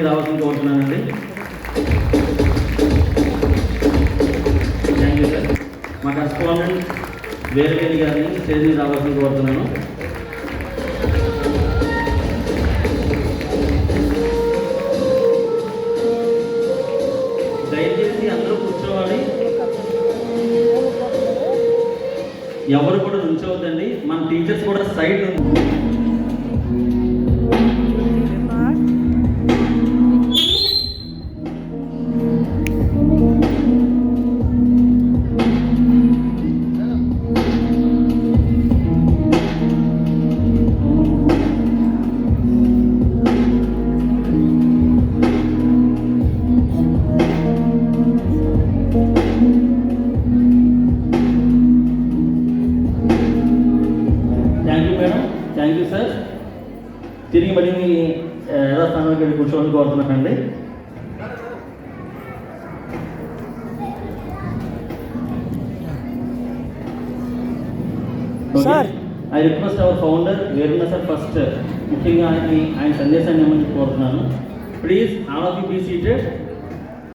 రావాల్సింది కోరుతున్నానండి. Thank you sir. మా కరెస్పాండెంట్ వేరువేణి గారిని స్టేజ్ మీద రావాల్సింది కోరుతున్నాను. దయచేసి అందరూ కూర్చోవాలి, ఎవరు కూడా నుంచోవద్దండి. మన టీచర్స్ కూడా సైడ్ థ్యాంక్ యూ సార్. తిరిగి మళ్ళీ మీ యథాస్థానానికి వెళ్ళి కూర్చోవాలని కోరుతున్నానండి. ఐ రిక్వెస్ట్ అవర్ ఫౌండర్ వేరున్న సార్ ఫస్ట్ ముఖ్యంగా ఆయన సందేశాన్ని ఏమని కోరుతున్నాను. Please all of you be seated.